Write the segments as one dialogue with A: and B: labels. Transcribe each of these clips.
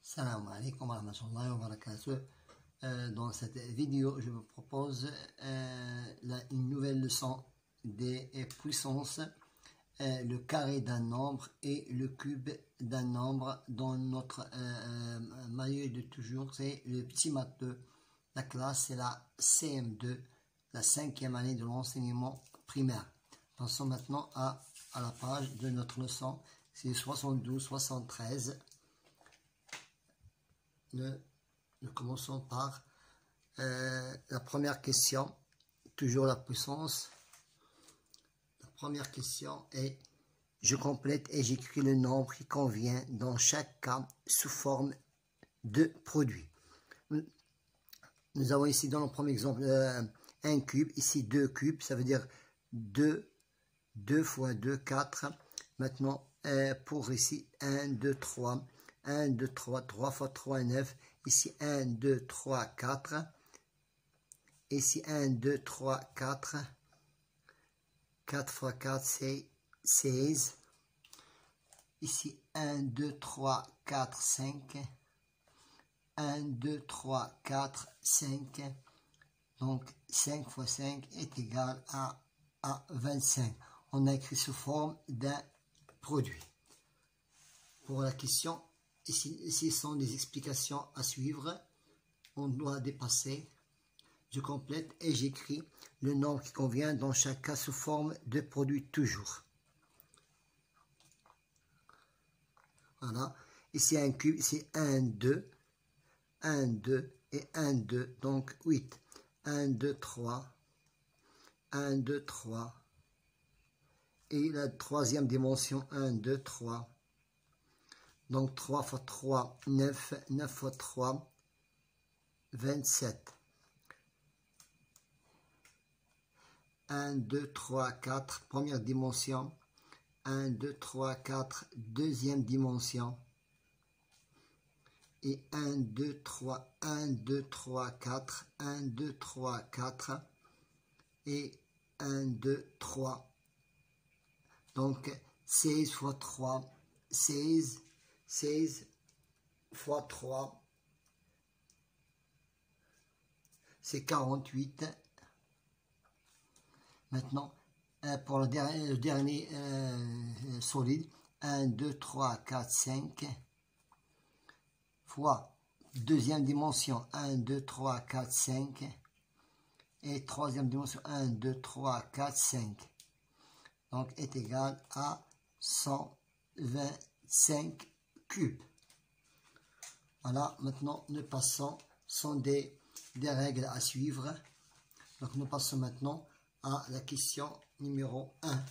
A: Salam alaikum wa rahmatullahi wa barakatuh. Dans cette vidéo, je vous propose une nouvelle leçon des puissances, le carré d'un nombre et le cube d'un nombre. Dans notre manuel de toujours, c'est le petit maths 2. La classe, c'est la CM2, la 5e année de l'enseignement primaire. Passons maintenant à la page de notre leçon, c'est 72-73. Nous commençons par la première question, toujours la puissance. La première question est: je complète et j'écris le nombre qui convient dans chaque cas sous forme de produit. Nous avons ici dans le premier exemple un cube, ici 2 cubes, ça veut dire 2 fois 2, 4. Maintenant, pour ici 1, 2, 3. 1, 2, 3, 3 fois 3, 9. Ici 1, 2, 3, 4. Ici 1, 2, 3, 4. 4 fois 4, c'est 16. Ici 1, 2, 3, 4, 5. 1, 2, 3, 4, 5. Donc 5 fois 5 est égal à 25. On a écrit sous forme d'un produit. Pour la question, ici sont des explications à suivre. On doit dépasser. Je complète et j'écris le nombre qui convient dans chaque cas sous forme de produit toujours. Voilà. Ici un cube, c'est 1, 2. 1, 2 et 1, 2. Donc 8. 1, 2, 3. 1, 2, 3. Et la troisième dimension, 1, 2, 3. Donc 3 fois 3, 9. 9 fois 3, 27. 1, 2, 3, 4. Première dimension. 1, 2, 3, 4. Deuxième dimension. Et 1, 2, 3. 1, 2, 3, 4. 1, 2, 3, 4. Et 1, 2, 3. Donc 16 fois 3. 16. 16 fois 3, c'est 48. Maintenant, pour le dernier solide, 1, 2, 3, 4, 5, fois deuxième dimension, 1, 2, 3, 4, 5, et troisième dimension, 1, 2, 3, 4, 5. Donc, est égal à 125 cubes. Voilà, maintenant nous passons, sont des règles à suivre. Donc nous passons maintenant à la question numéro 1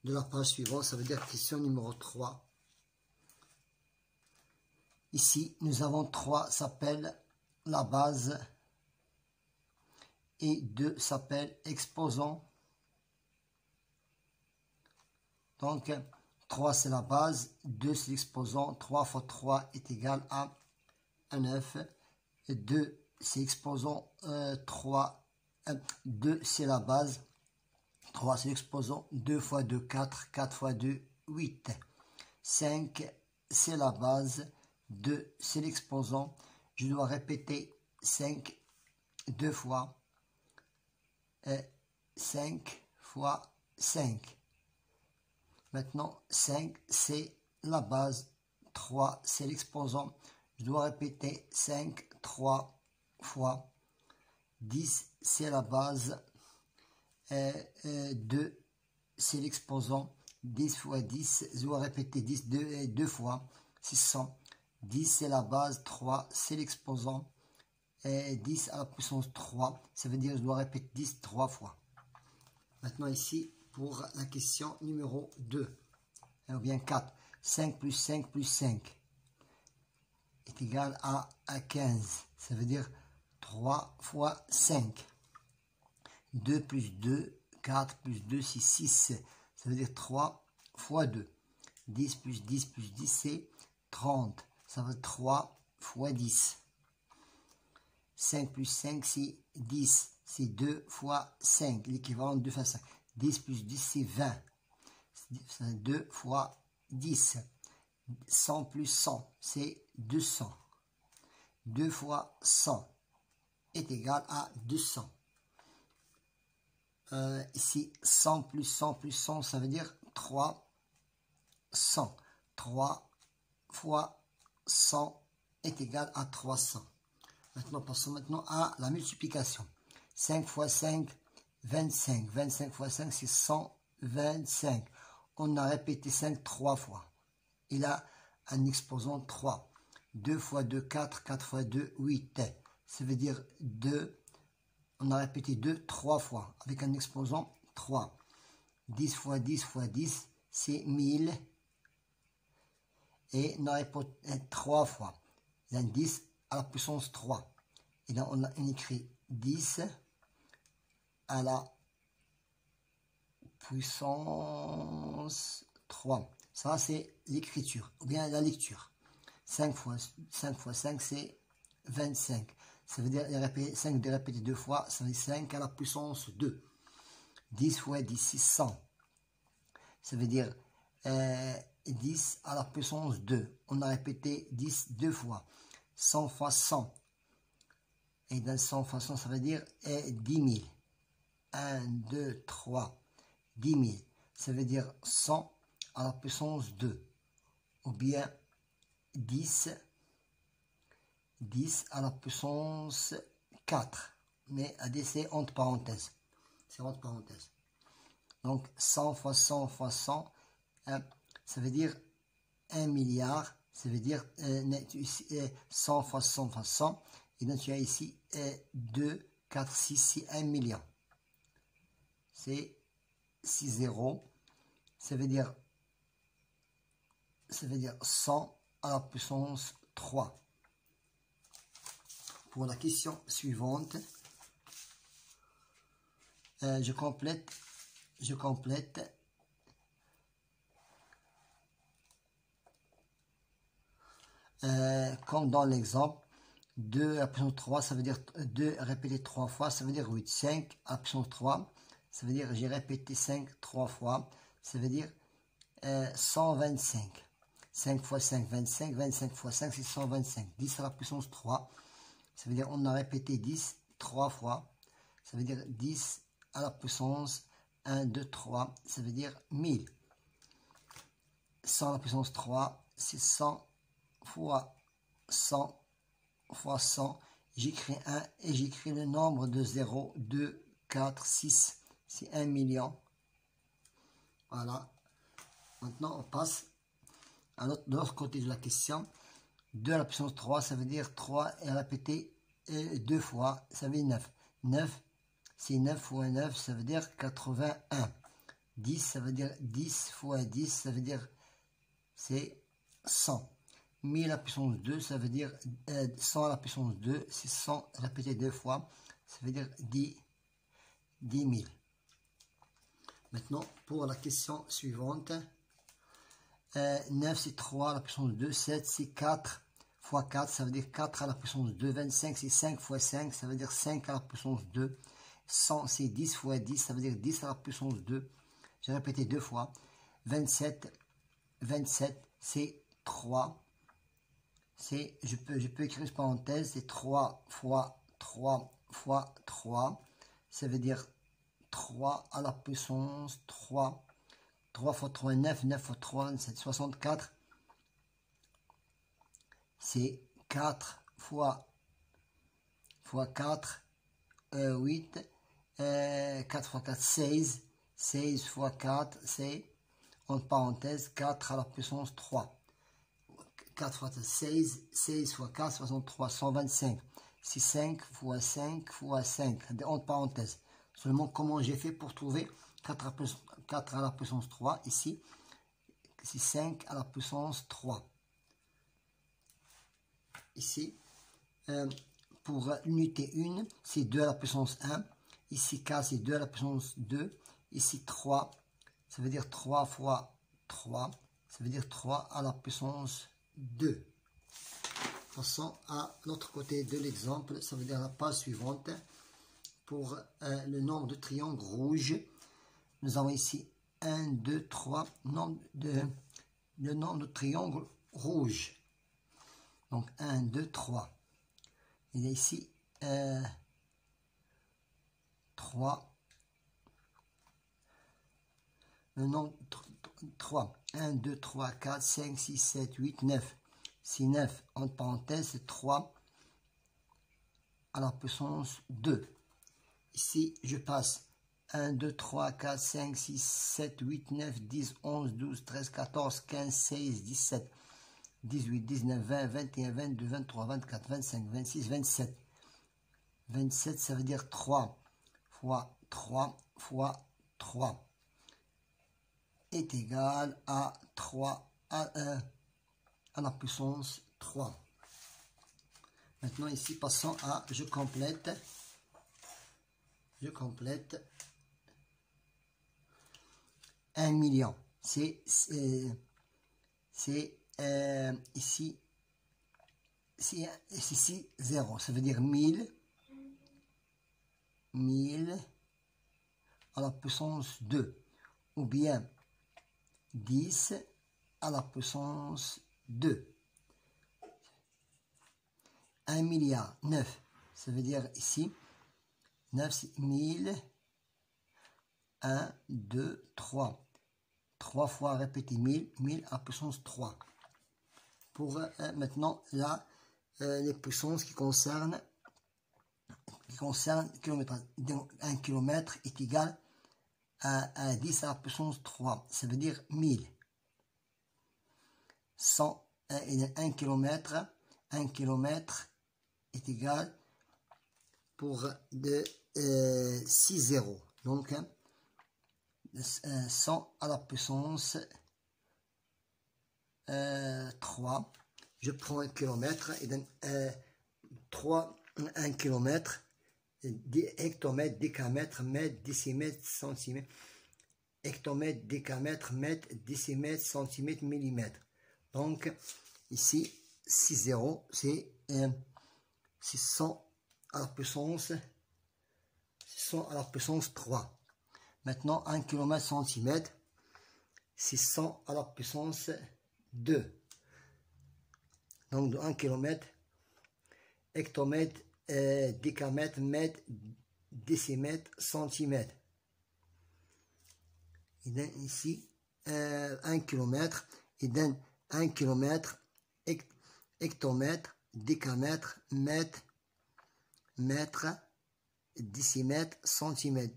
A: de la page suivante, ça veut dire question numéro 3. Ici, nous avons 3 s'appelle la base et 2 s'appelle exposant. Donc, 3 c'est la base, 2 c'est l'exposant, 3 fois 3 est égal à 9, 2 c'est exposant, 2 c'est la base, 3 c'est l'exposant, 2 fois 2, 4, 4 fois 2, 8, 5 c'est la base, 2 c'est l'exposant, je dois répéter 5 2 fois, 5 fois 5. Maintenant, 5, c'est la base, 3, c'est l'exposant. Je dois répéter 5, 3 fois. 10, c'est la base, 2, c'est l'exposant. 10 fois 10, je dois répéter 10 2 fois, 600. 10, c'est la base, 3, c'est l'exposant. 10 à la puissance 3, ça veut dire que je dois répéter 10 3 fois. Maintenant ici, pour la question numéro 2, ou bien 4, 5 plus 5 plus 5 est égal à 15. Ça veut dire 3 fois 5. 2 plus 2, 4 plus 2, c'est 6. Ça veut dire 3 fois 2. 10 plus 10 plus 10, c'est 30. Ça veut dire 3 fois 10. 5 plus 5, c'est 10. C'est 2 fois 5, l'équivalent de 2 fois 5. 10 plus 10, c'est 20. C'est 2 fois 10. 100 plus 100, c'est 200. 2 fois 100 est égal à 200. Ici, 100 plus 100 plus 100, ça veut dire 300. 3 fois 100 est égal à 300. Maintenant, passons maintenant à la multiplication. 5 fois 5, 25. 25 fois 5, c'est 125. On a répété 5 3 fois. Il a un exposant 3. 2 fois 2, 4. 4 fois 2, 8. Ça veut dire 2. On a répété 2 3 fois avec un exposant 3. 10 fois 10 fois 10, c'est 1000. Et on a répété 3 fois. Il y a 10 à la puissance 3. Et là, on a écrit 10 à la puissance 3. Ça, c'est l'écriture, ou bien la lecture. 5 fois 5, c'est 25. Ça veut dire 5 de répéter 2 fois, ça veut dire 5 à la puissance 2. 10 fois 10, c'est 100. Ça veut dire 10 à la puissance 2. On a répété 10 2 fois. 100 fois 100. Et dans 100 fois 100, ça veut dire 10 000. 1, 2, 3, 10 000. Ça veut dire 100 à la puissance 2. Ou bien 10 à la puissance 4. Mais c'est entre parenthèses. C'est entre parenthèses. Donc 100 fois 100 fois 100, ça veut dire 1 milliard. Ça veut dire 100 fois 100 fois 100. Et donc tu as ici 2, 4, 6, c'est 1 million. C'est 6 zéros. Ça veut dire 100 à la puissance 3. Pour la question suivante, je complète. Comme dans l'exemple, 2 à la puissance 3, ça veut dire 2 répété 3 fois, ça veut dire 8. 5 à la puissance 3, ça veut dire j'ai répété 5 3 fois, ça veut dire 125. 5 fois 5, 25. 25 fois 5, c'est 125. 10 à la puissance 3, ça veut dire on a répété 10 3 fois, ça veut dire 10 à la puissance 1, 2, 3, ça veut dire 1000. 100 à la puissance 3, c'est 100 fois 100 fois 100. J'écris 1 et j'écris le nombre de 0, 2, 4, 6. C'est 1 million. Voilà. Maintenant, on passe à l'autre côté de la question. 2 à la puissance 3, ça veut dire 3 et répéter 2 fois, ça veut dire 9. 9, c'est 9 fois 9, ça veut dire 81. 10, ça veut dire 10 fois 10, ça veut dire c'est 100. 1000 à la puissance 2, ça veut dire 100 à la puissance 2, c'est 100 répété 2 fois, ça veut dire 10 000. Maintenant, pour la question suivante, 9 c'est 3 à la puissance 2, 7 c'est 4 fois 4, ça veut dire 4 à la puissance 2, 25 c'est 5 fois 5, ça veut dire 5 à la puissance 2, 100 c'est 10 fois 10, ça veut dire 10 à la puissance 2, j'ai répété 2 fois, 27 c'est 3, je peux écrire une parenthèse, c'est 3 fois 3 fois 3, ça veut dire 3 à la puissance 3, 3 fois 3, 9, 9 fois 3, 27, 64, c'est 4 fois 4, 8, 4 fois 4, 16, 16 fois 4, c'est, entre parenthèses, 4 à la puissance 3. 4 fois 16, 16 fois 4, 63, 125. C'est 5 fois 5 fois 5, entre parenthèses. Seulement, comment j'ai fait pour trouver 4 à la puissance 3, ici, c'est 5 à la puissance 3. Ici, pour l'unité 1, c'est 2 à la puissance 1. Ici, 4, c'est 2 à la puissance 2. Ici, 3, ça veut dire 3 fois 3. Ça veut dire 3 à la puissance 2. Passons à l'autre côté de l'exemple, ça veut dire la page suivante. Pour le nombre de triangles rouges, nous avons ici 1, 2, 3, le nombre de triangles rouges. Donc 1, 2, 3. Il y a ici 3. Le nombre 3. 1, 2, 3, 4, 5, 6, 7, 8, 9. Si 9, entre parenthèses, c'est 3 à la puissance 2. Ici, je passe 1, 2, 3, 4, 5, 6, 7, 8, 9, 10, 11, 12, 13, 14, 15, 16, 17, 18, 19, 20, 21, 22, 23, 24, 25, 26, 27. 27, ça veut dire 3 fois 3 fois 3 est égal à 3 à 1 à la puissance 3. Maintenant ici, passons à je complète 1 million. C'est ici, c'est ici 0. Ça veut dire 1000 à la puissance 2. Ou bien 10 à la puissance 2. 1 milliard, 9. Ça veut dire ici, 9, c'est 1000. 1, 2, 3. 3 fois répété 1000, 1000 à puissance 3. Pour maintenant, là, les puissances qui concernent kilomètre. Donc, 1 km est égal à 10 à la puissance 3. Ça veut dire 1000. 100, 1 km. 1 km est égal pour 6 zéros. Donc, 100 à la puissance 3. Je prends 1 km et donne 1 km, hectomètre, décamètre, mètre, décimètre, centimètre, hectomètre, décamètre, mètre, décimètre, centimètre, millimètre. Donc, ici, 6 zéros, c'est 100 à la puissance 3. Maintenant, 1 km centimètre, c'est 100 à la puissance 2. Donc, de 1 km, hectomètre, décamètre, mètre, décimètre, centimètre. Il donne ici 1 km, il donne 1 km, hectomètre, décamètre, mètre, décimètre, centimètre.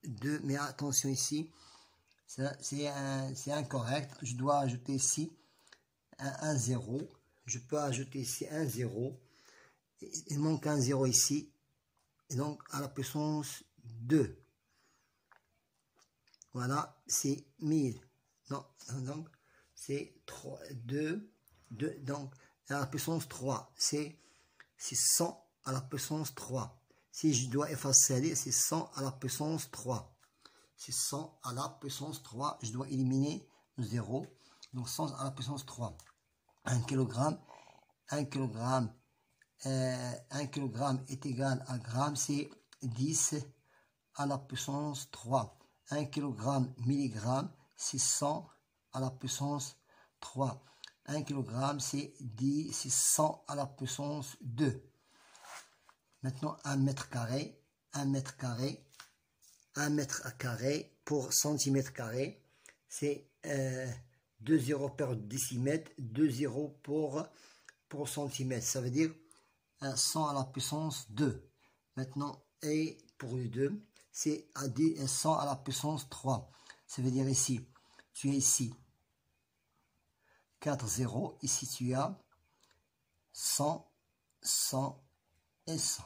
A: 2, mais attention ici, c'est incorrect. Je dois ajouter ici un 0. Je peux ajouter ici un 0. Il manque un 0 ici. Et donc, à la puissance 2. Voilà, c'est 1000. Non, donc, c'est 3, 2, donc, à la puissance 3. C'est 100 à la puissance 3. Si je dois effacer, c'est 100 à la puissance 3. C'est 100 à la puissance 3. Je dois éliminer le 0. Donc 100 à la puissance 3. 1 kg. 1 kg. 1 kg est égal à gramme. C'est 10 à la puissance 3. 1 kg milligramme. C'est 100 à la puissance 3. 1 kg, c'est 10, c'est 100 à la puissance 2. Maintenant, 1 mètre carré, 1 mètre carré, 1 mètre carré pour centimètre carré, c'est 2 zéros par décimètre, 2 zéros pour centimètre. Ça veut dire 100 à la puissance 2. Maintenant, et pour le 2, c'est 100 à la puissance 3. Ça veut dire ici, tu es ici 4 zéros, ici tu as 100, 100 et 100.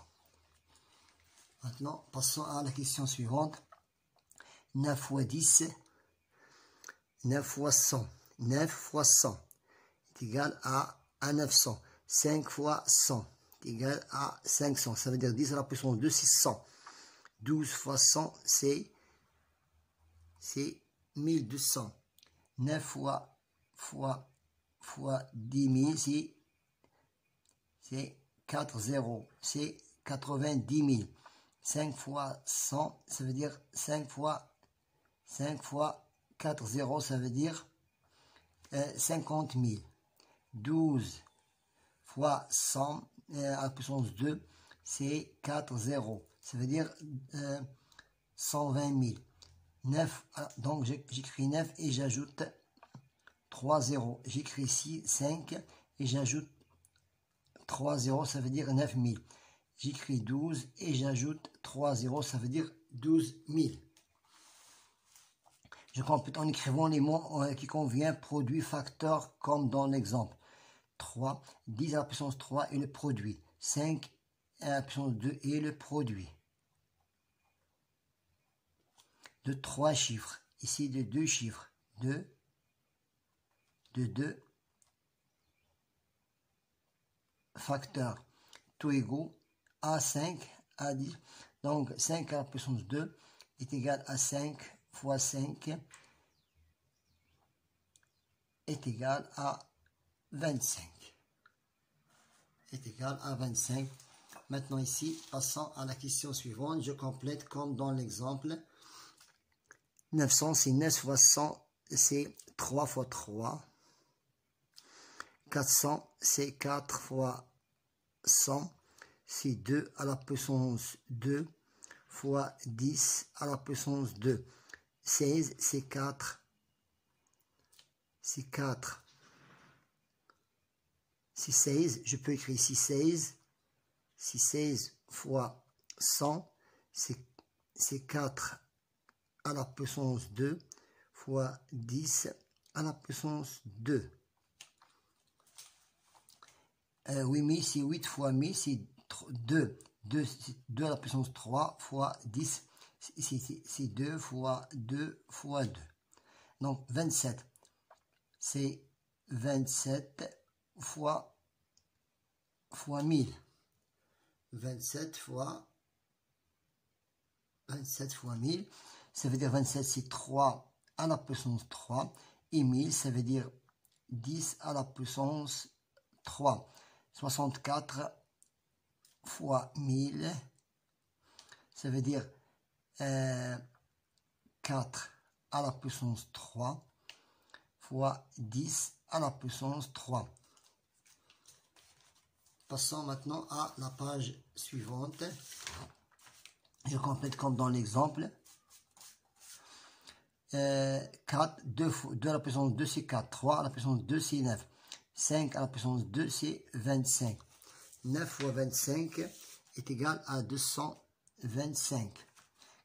A: Maintenant, passons à la question suivante. 9 fois 10, 9 fois 100. 9 fois 100 est égal à 900. 5 fois 100 est égal à 500. Ça veut dire 10 à la puissance 2, c'est 100. 12 fois 100, c'est 1200. 9 fois 10 000, c'est 4 zéros. C'est 90 000. 5 fois 100, ça veut dire 5 fois 4 zéros, ça veut dire 50 000. 12 fois 100 à la puissance 2, c'est 4 zéros. Ça veut dire 120 000. 9, donc j'écris 9 et j'ajoute 3 zéros. J'écris ici 5 et j'ajoute 3 zéros, ça veut dire 9 000. J'écris 12 et j'ajoute 3 zéros, ça veut dire 12 000. Je complète en écrivant les mots qui conviennent, produit, facteur, comme dans l'exemple. 3, 10 à la puissance 3 est le produit. 5 à la puissance 2 est le produit. De 3 chiffres. Ici, de 2 chiffres. De 2 facteurs. Tout égaux à 5, à 10. Donc, 5 à la puissance 2 est égal à 5 fois 5 est égal à 25. Est égal à 25. Maintenant ici, passons à la question suivante. Je complète comme dans l'exemple. 900, c'est 9 fois 100, c'est 3 fois 3. 400, c'est 4 fois 100, c'est 2 à la puissance 2 fois 10 à la puissance 2. 16, c'est 4. C'est 4. C'est 16. Je peux écrire ici 16. C'est 16 fois 100. C'est 4 à la puissance 2 fois 10 à la puissance 2. 8000, c'est 8 fois 1000, c'est 2. 2 à la puissance 3 fois 10. C'est 2 fois 2 fois 2. Donc 27. C'est 27 fois 1000. 27 fois 1000. Ça veut dire 27, c'est 3 à la puissance 3. Et 1000, ça veut dire 10 à la puissance 3. 64 fois 1000. Ça veut dire 4 à la puissance 3 fois 10 à la puissance 3. Passons maintenant à la page suivante. Je complète comme dans l'exemple. 4, 2 à la puissance 2, c'est 4. 3 à la puissance 2, c'est 9. 5 à la puissance 2, c'est 25. 9 fois 25 est égal à 225.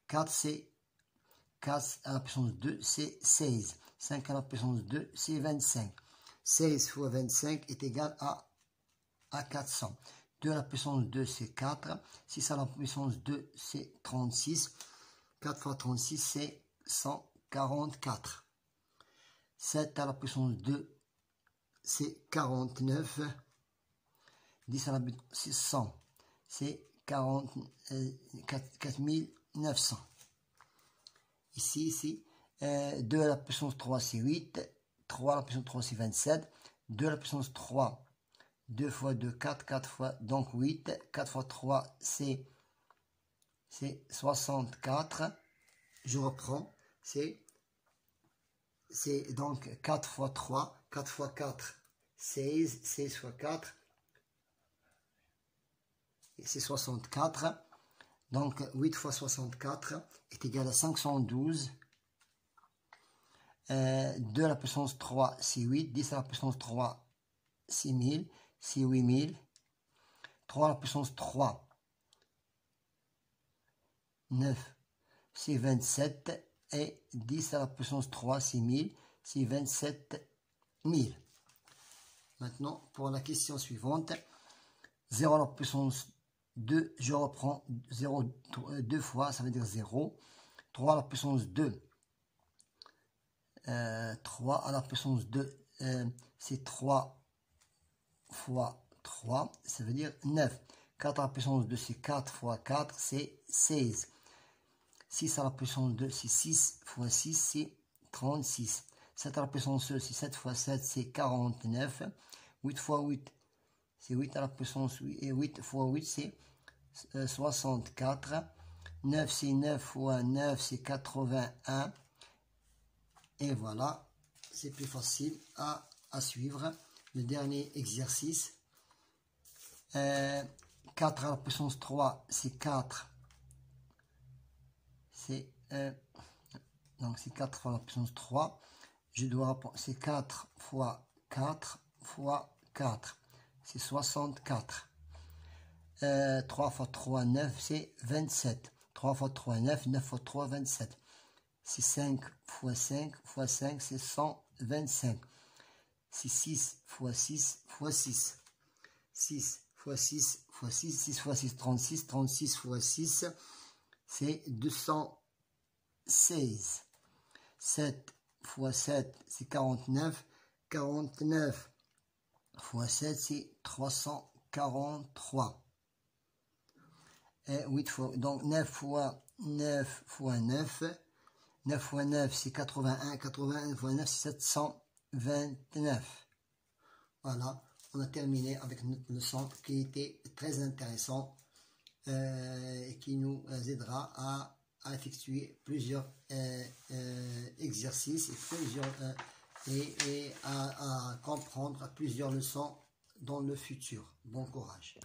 A: 4, c'est 4 à la puissance 2, c'est 16. 5 à la puissance 2, c'est 25. 16 fois 25 est égal à 400. 2 à la puissance 2, c'est 4. 6 à la puissance 2, c'est 36. 4 fois 36, c'est 144. 7 à la puissance 2, c'est 49. 10 à la puissance 100, c'est 4900. Ici, 2 à la puissance 3, c'est 8. 3 à la puissance 3, c'est 27. 2 à la puissance 3, 2 fois 2, 4, 4 fois, donc 8. 4 fois 3, c'est 64. Je reprends, c'est donc 4 fois 3, 4 fois 4, 16, 16 fois 4, c'est 64. Donc 8 fois 64 est égal à 512. 2 à la puissance 3, c'est 8. 10 à la puissance 3, c'est 1000. C'est 8000. 3 à la puissance 3, 9, c'est 27. Et 10 à la puissance 3, c'est 1000. C'est 27 000. Maintenant, pour la question suivante. 0 à la puissance 2, je reprends 0 deux fois, ça veut dire 0. 3 à la puissance 2. 3 à la puissance 2, c'est 3 fois 3, ça veut dire 9. 4 à la puissance 2, c'est 4 fois 4, c'est 16. 6 à la puissance 2, c'est 6 fois 6, c'est 36. 7 à la puissance 2, c'est 7 fois 7, c'est 49. 8 fois 8, c'est 8 à la puissance 8, et 8 fois 8, c'est 64. 9, c'est 9 fois 9, c'est 81. Et voilà, c'est plus facile à suivre. Le dernier exercice, 4 à la puissance 3, c'est 4. Donc c'est 4 fois la puissance 3. Je dois c'est 4 fois 4 fois 4. C'est 64. 3 fois 3, 9, c'est 27. 3 fois 3, 9. 9 fois 3, 27. C'est 5 fois 5 fois 5, c'est 125. C'est 6 fois 6 fois 6. 6 fois 6 fois 6. 6 fois 6, 36. 36 fois 6, c'est 216. 7 fois 7, c'est 49. 49 fois 7, c'est 343. Et 8 fois, donc 9 fois 9 fois 9. 9 fois 9, c'est 81. 81 fois 9, c'est 729. Voilà, on a terminé avec notre leçon qui était très intéressant et qui nous aidera à effectuer plusieurs exercices et à comprendre plusieurs leçons dans le futur. Bon courage.